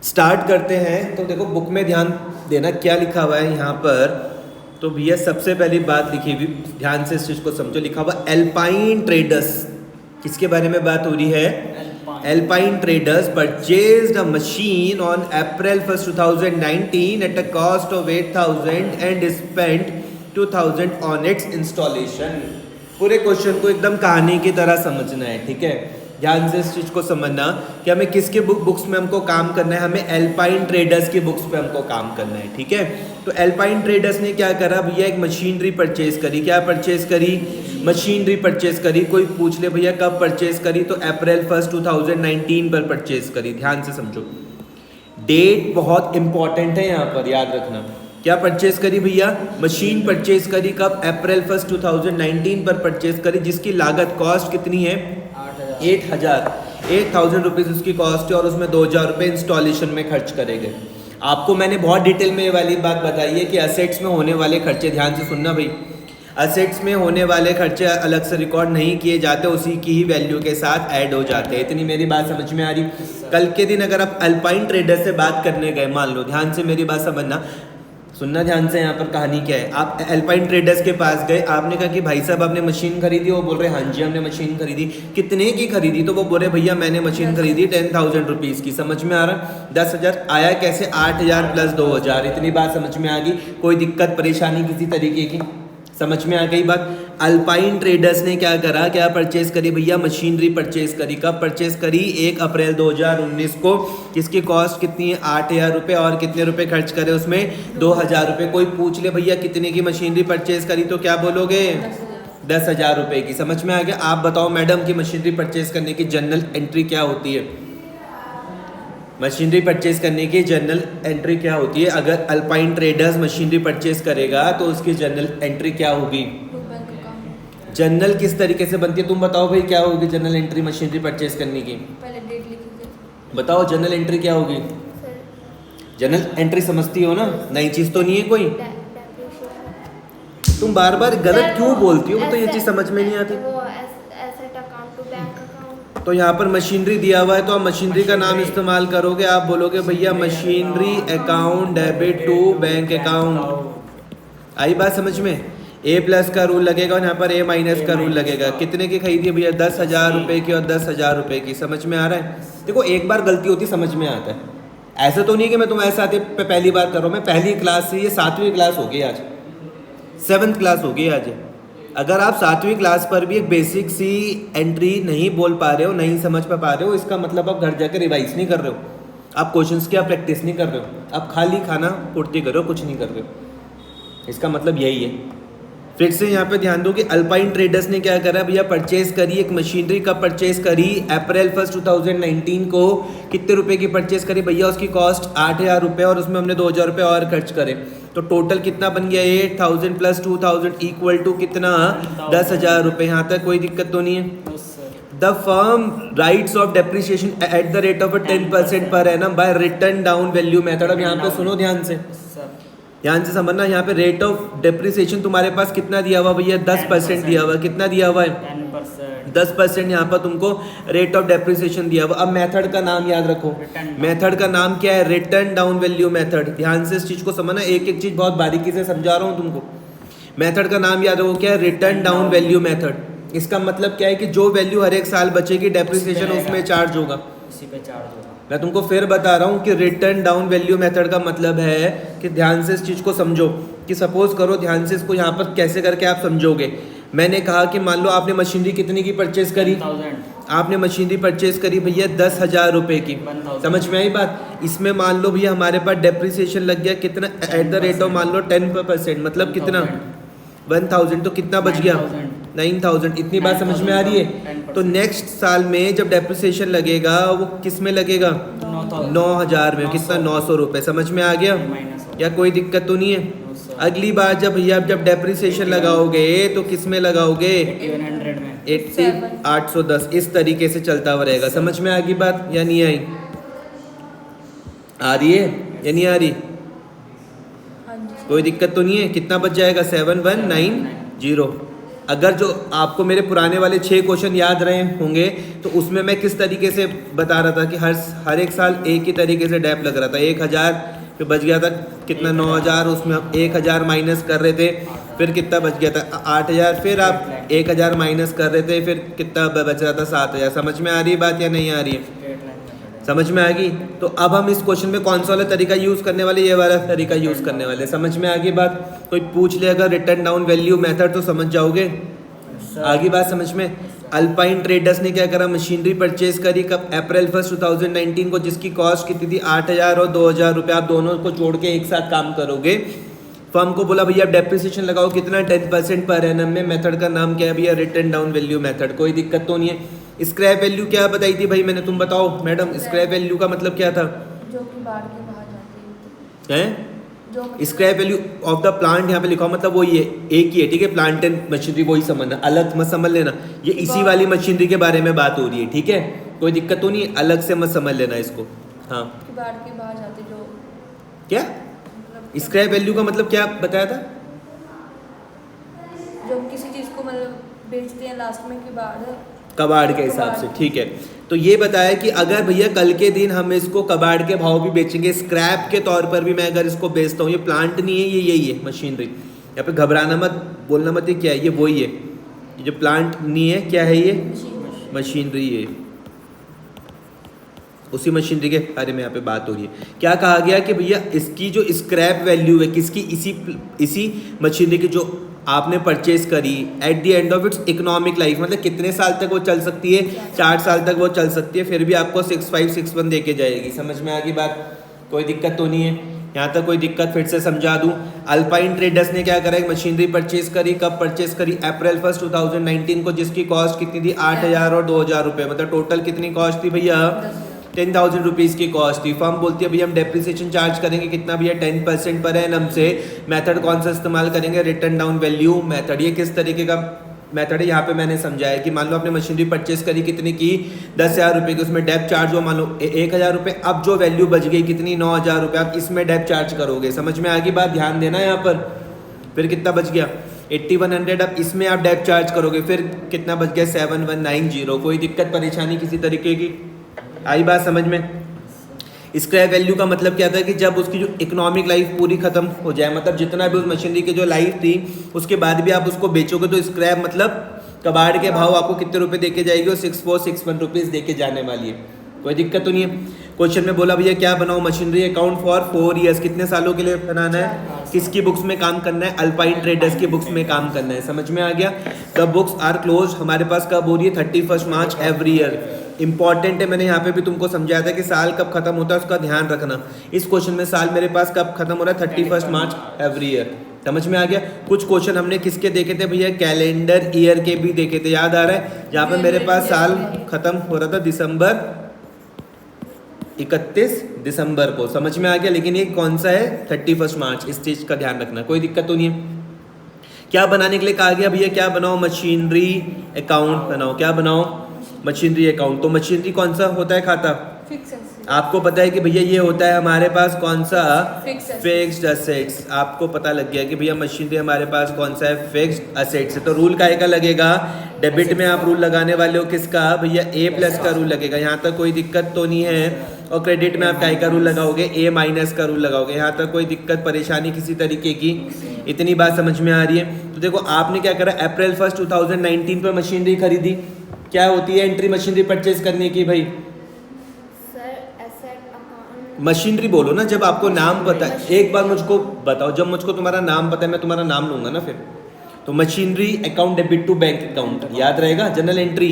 Start करते हैं। तो देखो बुक में ध्यान देना क्या लिखा हुआ है यहाँ पर। तो भैया सबसे पहली बात लिखी हुई, ध्यान से इस चीज़ को समझो, लिखा हुआ एल्पाइन ट्रेडर्स। किसके बारे में बात हो रही है? Alpine traders purchased a machine on April 1st 2019 at a cost of 8,000 and spent 2,000 on it's installation. पूरे क्वेश्चन को एकदम कहानी की तरह समझना है, ठीक है? ध्यान से इस चीज़ को समझना कि हमें किसके बुक्स में हमको काम करना है, हमें एल्पाइन ट्रेडर्स की बुक्स पे हमको काम करना है, ठीक है? तो एल्पाइन ट्रेडर्स ने क्या करा भैया, एक मशीनरी परचेज करी। क्या परचेज करी? मशीनरी परचेज करी। कोई पूछ ले भैया कब परचेज करी, तो April 1st 2019 पर परचेज करी। ध्यान से समझो, डेट बहुत इंपॉर्टेंट है यहाँ पर, याद रखना। क्या परचेज करी भैया? मशीन परचेज करी। कब? April 1st 2019 पर परचेज करी, जिसकी लागत कॉस्ट कितनी है? 8,000 रुपीज़ उसकी कॉस्ट है, और उसमें 2,000 रुपये इंस्टॉलेशन में खर्च करे गए। आपको मैंने बहुत डिटेल में ये वाली बात बताई है कि असेट्स में होने वाले खर्चे, ध्यान से सुनना भाई, असेट्स में होने वाले खर्चे अलग से रिकॉर्ड नहीं किए जाते, उसी की ही वैल्यू के साथ ऐड हो जाते हैं। इतनी मेरी बात समझ में आ रही? कल के दिन अगर आप अल्पाइन ट्रेडर से बात करने गए, मान लो, ध्यान से मेरी बात समझना, सुनना ध्यान से, यहाँ पर कहानी क्या है। आप एल्पाइन ट्रेडर्स के पास गए, आपने कहा कि भाई साहब आपने मशीन खरीदी? वो बोल रहे हाँ जी हमने मशीन खरीदी। कितने की खरीदी? तो वो बोल रहे भैया मैंने मशीन खरीदी 10,000 रुपीज़ की। समझ में आ रहा? 10,000 आया कैसे? 8,000 प्लस 2,000। इतनी बात समझ में आ गई? कोई दिक्कत परेशानी किसी तरीके की? समझ में आ गई बात? अल्पाइन ट्रेडर्स ने क्या करा, क्या परचेज करी भैया? मशीनरी परचेज करी। कब परचेज करी? 1 अप्रैल 2019 को। इसकी कॉस्ट कितनी है? 8,000 रुपये। और कितने रुपए खर्च करे उसमें? 2,000 रुपये। कोई पूछ ले भैया कितने की मशीनरी परचेज करी, तो क्या बोलोगे? 10,000 रुपये की। समझ में आ गया? आप बताओ मैडम की मशीनरी परचेज करने की जनरल एंट्री क्या होती है? मशीनरी परचेज करने की जनरल एंट्री क्या होती है? अगर अल्पाइन ट्रेडर्स मशीनरी परचेज करेगा तो उसकी जनरल एंट्री क्या होगी? जनरल किस तरीके से बनती है तुम बताओ भाई, क्या होगी जनरल एंट्री मशीनरी परचेज करने की? पहले डेट लिखोगे। बताओ जनरल एंट्री क्या होगी? जनरल एंट्री समझती हो ना? नई चीज़ तो नहीं है कोई? तुम बार बार गलत क्यों बोलती हो? तो ये चीज़ समझ में नहीं आती। तो यहाँ पर मशीनरी दिया हुआ है, तो आप मशीनरी का नाम इस्तेमाल करोगे। आप बोलोगे भैया machinery account debit to bank account. आई बात समझ में? ए प्लस का रूल लगेगा और यहाँ पर ए माइनस का रूल लगेगा। कितने की खरीदी भैया? 10,000 रुपये की और 10,000 रुपये की। समझ में आ रहा है? देखो एक बार गलती होती समझ में आता है, ऐसा तो नहीं कि मैं तुम्हारे साथ पहली बार कर रहा हूँ। मैं पहली क्लास से, ये 7वीं क्लास हो गई आज, 7th क्लास हो गई आज। अगर आप 7वीं क्लास पर भी एक बेसिक सी एंट्री नहीं बोल पा रहे हो, नहीं समझ पा रहे हो, इसका मतलब आप घर जाकर रिवाइज नहीं कर रहे हो, आप क्वेश्चंस की आप प्रैक्टिस नहीं कर रहे हो, आप खाली खाना पूर्ति कर रहे हो, कुछ नहीं कर रहे हो। इसका मतलब यही है। फिर से यहाँ पे ध्यान दो कि अल्पाइन ट्रेडर्स ने क्या करा भैया, परचेज करी एक मशीनरी। कब परचेज करी? April 1st 2019 को। कितने रुपए की परचेज करी भैया? उसकी कॉस्ट 8,000 रुपये, और उसमें हमने 2,000 रुपये और खर्च करे, तो टोटल कितना बन गया? 8,000 प्लस 2,000 इक्वल टू कितना? 10,000 रुपये। यहाँ तक कोई दिक्कत तो नहीं है? The firm writes off depreciation at the rate of 10% per annum by written down value method. अब यहाँ पे सुनो ध्यान से, ध्यान से समझना। यहाँ पे रेट ऑफ डेप्रिसिएशन तुम्हारे पास कितना दिया हुआ भैया? 10% दिया हुआ। कितना दिया हुआ है? 10% यहाँ पर तुमको रेट ऑफ डेप्रिसिएशन दिया हुआ। अब मेथड का नाम याद रखो। मेथड का नाम क्या है? Return down value method. ध्यान से इस चीज को समझना, एक एक चीज बहुत बारीकी से समझा रहा हूँ तुमको। मेथड का नाम याद रखो, क्या है? Return down value method. इसका मतलब क्या है कि जो वैल्यू हर एक साल बचेगी डेप्रिसिएशन उसमें चार्ज होगा, उसी पे चार्ज होगा। मैं तुमको फिर बता रहा हूँ कि रिटर्न डाउन वैल्यू मेथड का मतलब है कि ध्यान से इस चीज़ को समझो कि सपोज करो, ध्यान से इसको यहाँ पर कैसे करके आप समझोगे। मैंने कहा कि मान लो आपने मशीनरी कितने की परचेज करी? 10,000। आपने मशीनरी परचेज करी भैया 10,000 रुपये की। 1,000। समझ में आई बात? इसमें मान लो भैया हमारे पास डेप्रिसिएशन लग गया कितना? एट द रेट ऑफ मान लो 10%, मतलब कितना? 1,000। तो कितना बच गया? 9,000। इतनी बात समझ में आ रही है? तो नेक्स्ट साल में जब डेप्रिसिएशन लगेगा वो किस में लगेगा? 9,000 में। कितना? 900 रुपये। समझ में आ गया? या कोई दिक्कत तो नहीं है? अगली बार जब भैया जब डेप्रिसिएशन लगाओगे तो किस में लगाओगे? 8100 में। 810। इस तरीके से चलता हुआ रहेगा। समझ में आ गई बात या नहीं आई? आ रही है या नहीं आ रही? कोई दिक्कत तो नहीं है? कितना बच जाएगा? 7190। अगर जो आपको मेरे पुराने वाले 6 क्वेश्चन याद रहे होंगे तो उसमें मैं किस तरीके से बता रहा था कि हर एक साल एक ही तरीके से डैप लग रहा था। 1000 फिर बच गया था कितना 9000, उसमें हम 1000 माइनस कर रहे थे, फिर कितना बच गया था 8000, फिर आप 1000 माइनस कर रहे थे, फिर कितना बच रहा था 7000। समझ में आ रही है बात या नहीं आ रही है? Straight line method. समझ में आ गई। तो अब हम इस क्वेश्चन में कौन सा वाला तरीका यूज़ करने वाले, ये वाला तरीका यूज़ करने वाले। समझ में आ गई बात? कोई पूछ ले अगर रिटर्न डाउन वैल्यू मेथड तो समझ जाओगे। आगे बात समझ में। अल्पाइन ट्रेडर्स ने क्या करा, मशीनरी परचेज करी कब, अप्रैल 1 2019 को, जिसकी कॉस्ट कितनी थी 8000 और 2000 रुपये। आप दोनों को जोड़ के एक साथ काम करोगे। फर्म को बोला भैया डेप्रिसिएशन लगाओ कितना 10% पर एनम में। मेथड का नाम क्या है भैया, रिटर्न डाउन वैल्यू मेथड। कोई दिक्कत तो नहीं है। स्क्रैप वैल्यू क्या बताई थी भाई मैंने, तुम बताओ मैडम। स्क्रैप वैल्यू का मतलब क्या था? जो कि बाढ़ के बाहर जाती है। हैं जो scrap value of the plant यहाँ पे लिखा हो, मतलब वही है, एक ही है, ठीक है। प्लांट एंड मशीनरी वही समझना, अलग मत समझ लेना। ये इसी वाली मशीनरी के बारे में बात हो रही है, ठीक है। कोई दिक्कत तो नहीं, अलग से मत समझ लेना इसको। हाँ कि बाढ़ के बाहर जाती जो क्या मतलब स्क्रैप वैल्यू का मतलब क्या बताया था? जो किसी चीज को मतलब बेचते हैं लास्ट में कि बाढ़ कबाड़ के हिसाब से, ठीक है। तो ये बताया कि अगर भैया कल के दिन हम इसको कबाड़ के भाव भी बेचेंगे, स्क्रैप के तौर पर भी मैं अगर इसको बेचता हूँ, ये प्लांट नहीं है, ये यही है मशीनरी। यहाँ पे घबराना मत, बोलना मत, ये क्या है, ये वही है। ये जो प्लांट नहीं है, क्या है ये, मशीनरी है। उसी मशीनरी के बारे में यहाँ पे बात हो रही है। क्या कहा गया कि भैया इसकी जो स्क्रैप वैल्यू है किसकी, इसी मशीनरी की जो आपने परचेज करी, at the end of its economic life, मतलब कितने साल तक वो चल सकती है, 4 साल तक वो चल सकती है, फिर भी आपको 6561 दे के जाएगी। समझ में आ गई बात? कोई दिक्कत तो नहीं है यहाँ तक? कोई दिक्कत फिर से समझा दूँ। अल्पाइन ट्रेडर्स ने क्या करा, एक मशीनरी परचेज करी, कब परचेज करी, अप्रैल 1 2019 को, जिसकी कॉस्ट कितनी थी 8000 और 2000 रुपये, मतलब टोटल कितनी कॉस्ट थी भैया, 10,000 रुपीज़ की कॉस्ट थी। फर्म बोलती है भैया हम डेप्रिसिएशन चार्ज करेंगे कितना भैया, 10% पर एनम से। मेथड कौन सा इस्तेमाल करेंगे, रिटर्न डाउन वैल्यू मेथड। ये किस तरीके का मेथड है यहाँ पे मैंने समझाया कि मान लो आपने मशीनरी परचेस करी कितनी की, 10,000 रुपये की, उसमें डेप चार्ज हुआ मान लो 1,000 रुपये। अब जो वैल्यू बच गई कितनी, 9,000 रुपये, आप इसमें डेप चार्ज करोगे। समझ में आ गई बात? ध्यान देना यहाँ पर। फिर कितना बच गया 8100, अब इसमें आप डेप चार्ज करोगे, फिर कितना बच गया 7190। कोई दिक्कत परेशानी किसी तरीके की आई बात समझ में? स्क्रैप वैल्यू का मतलब क्या था कि जब उसकी जो इकोनॉमिक लाइफ पूरी खत्म हो जाए, मतलब जितना भी उस मशीनरी की जो लाइफ थी उसके बाद भी आप उसको बेचोगे, तो स्क्रैप मतलब कबाड़ के भाव आपको कितने रुपए देके जाएगी, और 6461 रुपीज़ देके जाने वाली है। कोई दिक्कत तो नहीं है। क्वेश्चन में बोला भैया क्या बनाओ, मशीनरी अकाउंट फॉर 4 ईयर्स, कितने सालों के लिए बनाना है, किसकी बुक्स में काम करना है, अल्पाइन ट्रेडर्स की बुक्स में काम करना है। समझ में आ गया? द बुक्स आर क्लोज हमारे पास कब हो रही है, 31 मार्च एवरी ईयर। इंपॉर्टेंट है, मैंने यहाँ पे भी तुमको समझाया था कि साल कब खत्म होता है उसका ध्यान रखना। इस क्वेश्चन में साल मेरे पास कब खत्म हो रहा है, 31 मार्च एवरी ईयर। समझ में आ गया? कुछ क्वेश्चन हमने किसके देखे थे भैया, कैलेंडर ईयर के भी देखे थे, याद आ रहा है? जहाँ पे मेरे पास साल खत्म हो रहा था दिसंबर 31 दिसंबर को। समझ में आ गया? लेकिन ये कौन सा है, 31 मार्च। इस चीज़ का ध्यान रखना, कोई दिक्कत तो नहीं है। क्या बनाने के लिए कहा गया भैया, क्या बनाओ, मशीनरी अकाउंट बनाओ। क्या बनाओ, मशीनरी अकाउंट। तो मशीनरी कौन सा होता है खाता, फिक्स एसेट। आपको पता है कि भैया ये होता है हमारे पास कौन सा, Fixed फिक्स्ड असेट्स। आपको पता लग गया कि भैया मशीनरी हमारे पास कौन सा है, फिक्स्ड असेट्स है। तो रूल काहे का लगेगा, डेबिट में आप रूल लगाने वाले हो किसका भैया, A+ का रूल लगेगा। यहाँ तक कोई दिक्कत तो नहीं है। और क्रेडिट में आप काहे का रूल लगाओगे, A- का रूल लगाओगे। यहाँ तक कोई दिक्कत परेशानी किसी तरीके की, इतनी बात समझ में आ रही है? तो देखो आपने क्या करा, अप्रैल 1 2019 पर मशीनरी खरीदी। क्या होती है एंट्री मशीनरी परचेज करने की भाई, सर एसेट अकाउंट। मशीनरी बोलो ना जब आपको नाम पता है। एक बार मुझको बताओ, जब मुझको तुम्हारा नाम पता है मैं तुम्हारा नाम लूंगा ना फिर। तो machinery account debit to bank account, याद रहेगा, जनरल एंट्री।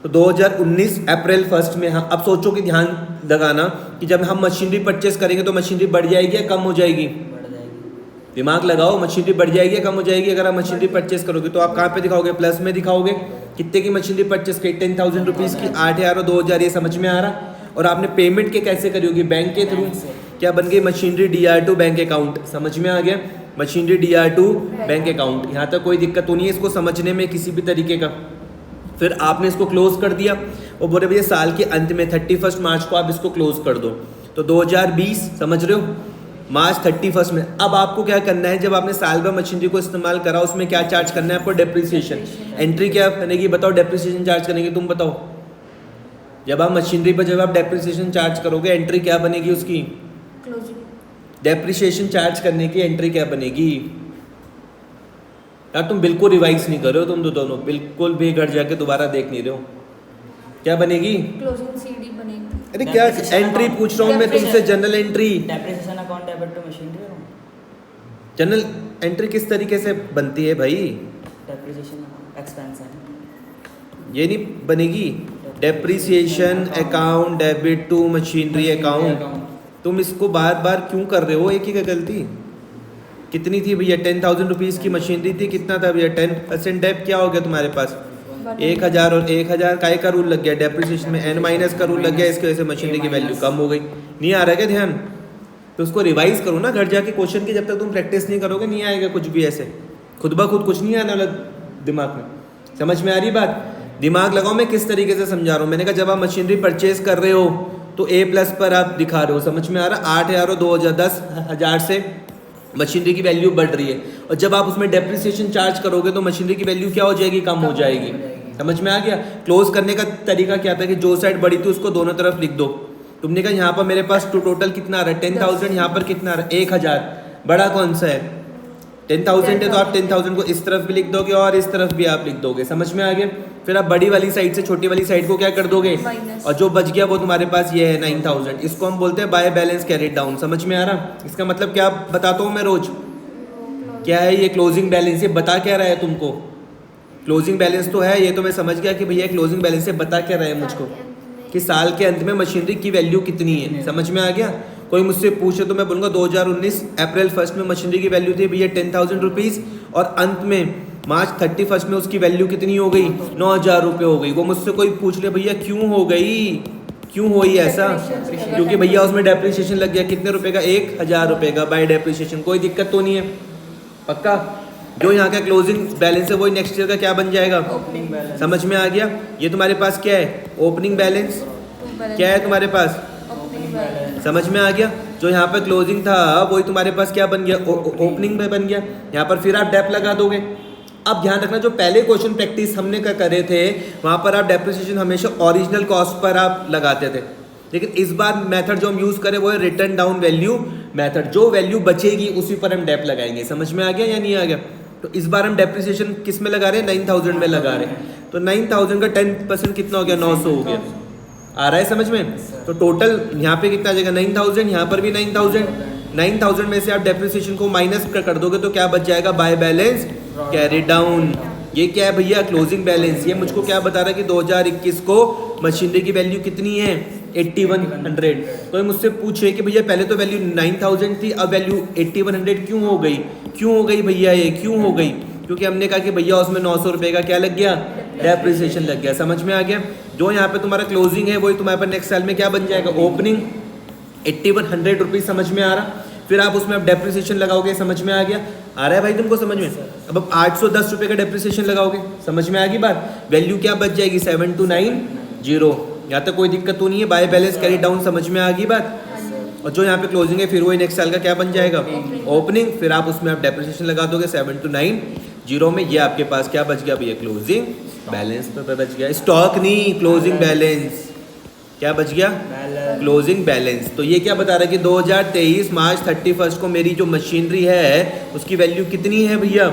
तो 2019 अप्रैल 1 में हम, अब सोचो कि ध्यान लगाना कि जब हम मशीनरी परचेस करेंगे तो मशीनरी बढ़ जाएगी या कम हो जाएगी, बढ़ जाएगी। दिमाग लगाओ, मशीनरी बढ़ जाएगी या कम हो जाएगी। अगर आप मशीनरी परचेस करोगे तो आप कहाँ पे दिखाओगे, प्लस में दिखाओगे। कितने की मशीनरी परचेस की, 10,000 रुपीज़ की, 8,000 और 2,000। ये समझ में आ रहा? और आपने पेमेंट के कैसे करी होगी, बैंक के थ्रू। बैंक से। क्या बन गई, मशीनरी DR2 बैंक अकाउंट। समझ में आ गया, मशीनरी DR2 बैंक अकाउंट। यहाँ तक कोई दिक्कत तो नहीं है इसको समझने में किसी भी तरीके का। फिर आपने इसको क्लोज कर दिया और बोले भैया साल के अंत में 31 मार्च को आप इसको क्लोज कर दो। तो 2020 समझ रहे हो, मार्च 31 में। अब आपको क्या करना है, जब आपने साल भर मशीनरी को इस्तेमाल करा उसमें क्या चार्ज करना है आपको, डेप्रिसिएशन। एंट्री क्या बनेगी बताओ, डेप्रिसिएशन चार्ज करने की, तुम बताओ। जब आप मशीनरी पर जब आप डेप्रिसिएशन चार्ज करोगे एंट्री क्या बनेगी उसकी, क्लोजिंग। डेप्रिसिएशन चार्ज करने की एंट्री क्या बनेगी। यार तुम बिल्कुल रिवाइज नहीं कर रहे हो, तुम दोनों बिल्कुल भी घर जाके दोबारा देख नहीं रहे हो। क्या बनेगी, क्लोजिंग सीडी बनेगी। अरे क्या एंट्री पूछ रहा हूँ मैं तुमसे, general entry. Depreciation account debit to machinery. General entry किस तरीके से बनती है भाई, डेप्रिसिएशन एक्सपेंस है, ये नहीं बनेगी। Depreciation account debit to machinery account. तुम इसको बार बार क्यों कर रहे हो, एक ही का गलती। कितनी थी भैया, 10,000 रुपीज़ की मशीनरी थी, कितना था भैया 10% डेप क्या हो गया तुम्हारे पास, 1,000 और 1,000 का रूल लग गया डेप्रिसिएशन में, n- का रूल लग गया, इसकी वजह से मशीनरी की वैल्यू कम हो गई। नहीं आ रहा है क्या ध्यान, तो उसको रिवाइज करो ना घर जाके क्वेश्चन की, जब तक तुम प्रैक्टिस नहीं करोगे नहीं आएगा कुछ भी, ऐसे खुद ब खुद कुछ नहीं आने वाला दिमाग में। समझ में आ रही बात, दिमाग लगाओ मैं किस तरीके से समझा रहा हूँ। मैंने कहा जब आप मशीनरी परचेज कर रहे हो तो A+ पर आप दिखा रहे हो, समझ में आ रहा, 8,000 और 2,010 से मशीनरी की वैल्यू बढ़ रही है, और जब आप उसमें डेप्रिसिएशन चार्ज करोगे तो मशीनरी की वैल्यू क्या हो जाएगी, कम हो जाएगी। समझ में आ गया। क्लोज करने का तरीका क्या था कि जो साइड बड़ी थी उसको दोनों तरफ लिख दो। तुमने कहा यहाँ पर मेरे पास टोटल कितना आ रहा है 10,000, यहाँ पर कितना आ रहा है 1,000, बड़ा कौन सा है 10,000 है, तो आप 10,000 को इस तरफ भी लिख दोगे और इस तरफ भी आप लिख दोगे। समझ में आ गया। फिर आप बड़ी वाली साइड से छोटी वाली साइड को क्या कर दोगे, माइनस, और जो बच गया वो तुम्हारे पास ये है 9,000, इसको हम बोलते हैं बाय बैलेंस कैरिड डाउन। समझ में आ रहा, इसका मतलब क्या बताता हूँ मैं रोज, क्या है ये क्लोजिंग बैलेंस, ये बता क्या रहा है तुमको, क्लोजिंग बैलेंस तो है, ये तो मैं समझ गया कि भैया क्लोजिंग बैलेंस से बता क्या रहा है मुझको, कि साल के अंत में मशीनरी की वैल्यू कितनी है। समझ में आ गया। कोई मुझसे पूछे तो मैं बोलूँगा 2019 अप्रैल 1 में मशीनरी की वैल्यू थी भैया 10,000 रुपीज़, और अंत में मार्च 31 में उसकी वैल्यू कितनी हो गई, 9,000 रुपये हो गई। वो मुझसे कोई पूछ ले भैया क्यों हो गई, क्यों हुई ऐसा, क्योंकि भैया उसमें डेप्रिसिएशन लग गया, कितने रुपए का, 1,000 रुपये का बाय डेप्रिसिएशन। कोई दिक्कत तो नहीं है, पक्का। जो यहाँ का क्लोजिंग बैलेंस है वही नेक्स्ट ईयर का क्या बन जाएगा, ओपनिंग बैलेंस। समझ में आ गया। ये तुम्हारे पास क्या है, ओपनिंग बैलेंस, क्या है तुम्हारे पास, समझ में आ गया। जो यहाँ पर क्लोजिंग था वही तुम्हारे पास क्या बन गया, ओपनिंग में बन गया। यहाँ पर फिर आप डेप लगा दोगे। अब ध्यान रखना, जो पहले क्वेश्चन प्रैक्टिस हमने करे थे वहाँ पर आप डेप्रिसिएशन हमेशा ओरिजिनल कॉस्ट पर आप लगाते थे, लेकिन इस बार मेथड जो हम यूज़ करें वो है रिटर्न डाउन वैल्यू मेथड। जो वैल्यू बचेगी उसी पर हम डेप लगाएंगे। समझ में आ गया या नहीं आ गया। तो इस बार हम डेप्रिसिएशन किस में लगा रहे हैं, 9,000 में लगा रहे हैं। तो 9,000 का 10% कितना हो गया, 900 हो गया। आ रहा है समझ में। तो टोटल यहाँ पे कितना आ जाएगा 9,000, यहाँ पर भी 9,000। 9,000 में से आप डेप्रिसिएशन को माइनस कर दोगे तो क्या बच जाएगा, बाय बैलेंस कैरी डाउन। ये क्या है भैया, क्लोजिंग बैलेंस। ये मुझको क्या बता रहा है कि 2021 को मशीनरी की वैल्यू कितनी है, 8100। कोई मुझसे पूछे कि भैया पहले तो वैल्यू 9,000 थी, अब वैल्यू 8100 क्यों हो गई, क्यों हो गई भैया, ये क्यों हो गई, क्योंकि हमने कहा कि भैया उसमें 900 रुपये का क्या लग गया, डेप्रिसिएशन लग गया। समझ में आ गया। जो यहाँ पे तुम्हारा क्लोजिंग है वही तुम्हारे पर नेक्स्ट साल में क्या बन जाएगा, ओपनिंग 8100 रुपीज़। समझ में आ रहा। फिर आप उसमें आप डेप्रिसिएशन लगाओगे। समझ में आ गया, आ रहा है भाई तुमको समझ में। अब आप 810 रुपये का डेप्रिसिएशन लगाओगे। समझ में आ गई बात। वैल्यू क्या बच जाएगी, 7290। यहाँ तक कोई दिक्कत तो नहीं है, बाय बैलेंस कैरी डाउन। समझ में आ गई बात। और जो यहाँ पे क्लोजिंग है फिर वही नेक्स्ट साल का क्या बन जाएगा, ओपनिंग। फिर आप उसमें आप डेप्रिसिएशन लगा दोगे 7290 में। ये आपके पास क्या बच गया भैया, क्लोजिंग बैलेंस पे बच गया, स्टॉक नहीं, क्लोजिंग बैलेंस। क्या बच गया, क्लोजिंग बैलेंस। तो ये क्या बता रहा है कि 2023 मार्च 31 को मेरी जो मशीनरी है उसकी वैल्यू कितनी है भैया,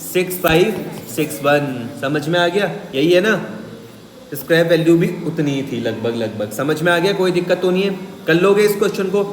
6561। समझ में आ गया, यही है ना। स्क्रैप वैल्यू भी उतनी ही थी लगभग। समझ में आ गया, कोई दिक्कत तो नहीं है। कर लोगे इस क्वेश्चन को,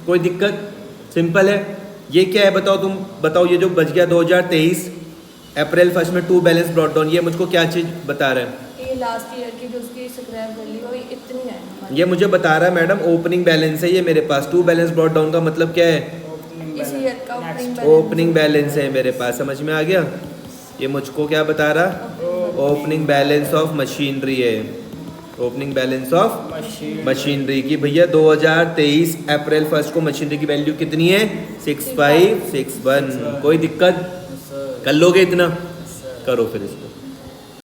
कोई दिक्कत, सिंपल है। ये क्या है बताओ, तुम बताओ। ये जो बच गया 2023 अप्रैल 1 में टू बैलेंस ब्रॉट डाउन, ये मुझको क्या चीज़ बता रहा है, ये लास्ट ईयर की जो उसकी स्क्रैप वैल्यू है इतनी है हमारी। ये मुझे बता रहा है मैडम ओपनिंग बैलेंस है ये मेरे पास। टू बैलेंस ब्रॉट डाउन का मतलब क्या है, इस ईयर का ओपनिंग बैलेंस है मेरे पास। समझ में आ गया। ये मुझको क्या बता रहा, ओपनिंग बैलेंस ऑफ मशीनरी है, ओपनिंग बैलेंस ऑफ मशीनरी की। भैया 2023 अप्रैल 1 को मशीनरी की वैल्यू कितनी है, 6561। कोई दिक्कत, कर लोगे इतना, करो फिर इसको।